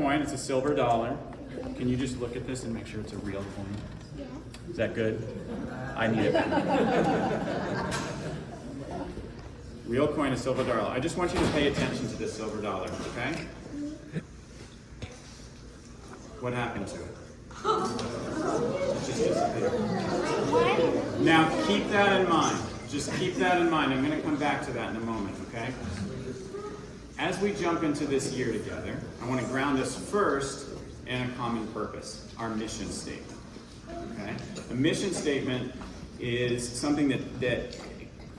coin. It's a silver dollar. Can you just look at this and make sure it's a real coin? Yeah. Is that good? I need it. Real coin, a silver dollar. I just want you to pay attention to this silver dollar, okay? What happened to it? It just disappeared. Now keep that in mind. Just keep that in mind. I'm going to come back to that in a moment, okay? As we jump into this year together, I want to ground us first in a common purpose, our mission statement. Okay? A mission statement is something that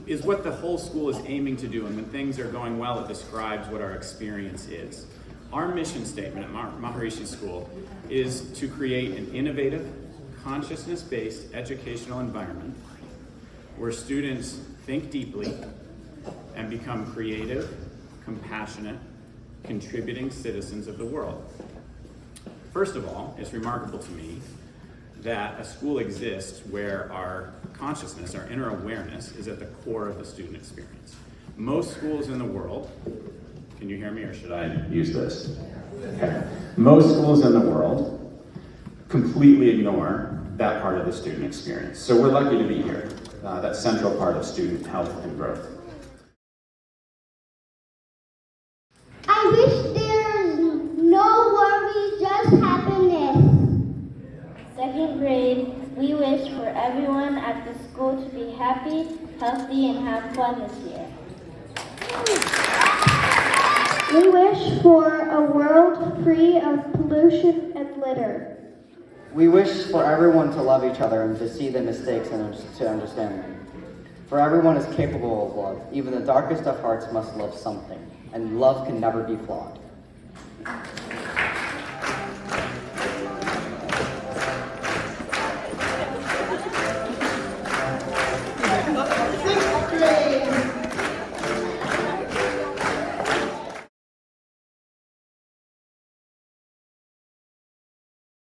is what the whole school is aiming to do, and when things are going well, it describes what our experience is. Our mission statement at Maharishi School is to create an innovative, consciousness-based educational environment where students think deeply and become creative, compassionate, contributing citizens of the world. First of all, it's remarkable to me that a school exists where our consciousness, our inner awareness, is at the core of the student experience. Most schools in the world, can you hear me or should I use this? Okay. Most schools in the world completely ignore that part of the student experience. So we're lucky to be here, that central part of student health and growth. I wish there's no worries, just happiness. Second grade, we wish for everyone at the school to be happy, healthy, and have fun this year. We wish for a world free of pollution and litter. We wish for everyone to love each other and to see the mistakes and to understand them. For everyone is capable of love. Even the darkest of hearts must love something, and love can never be flawed.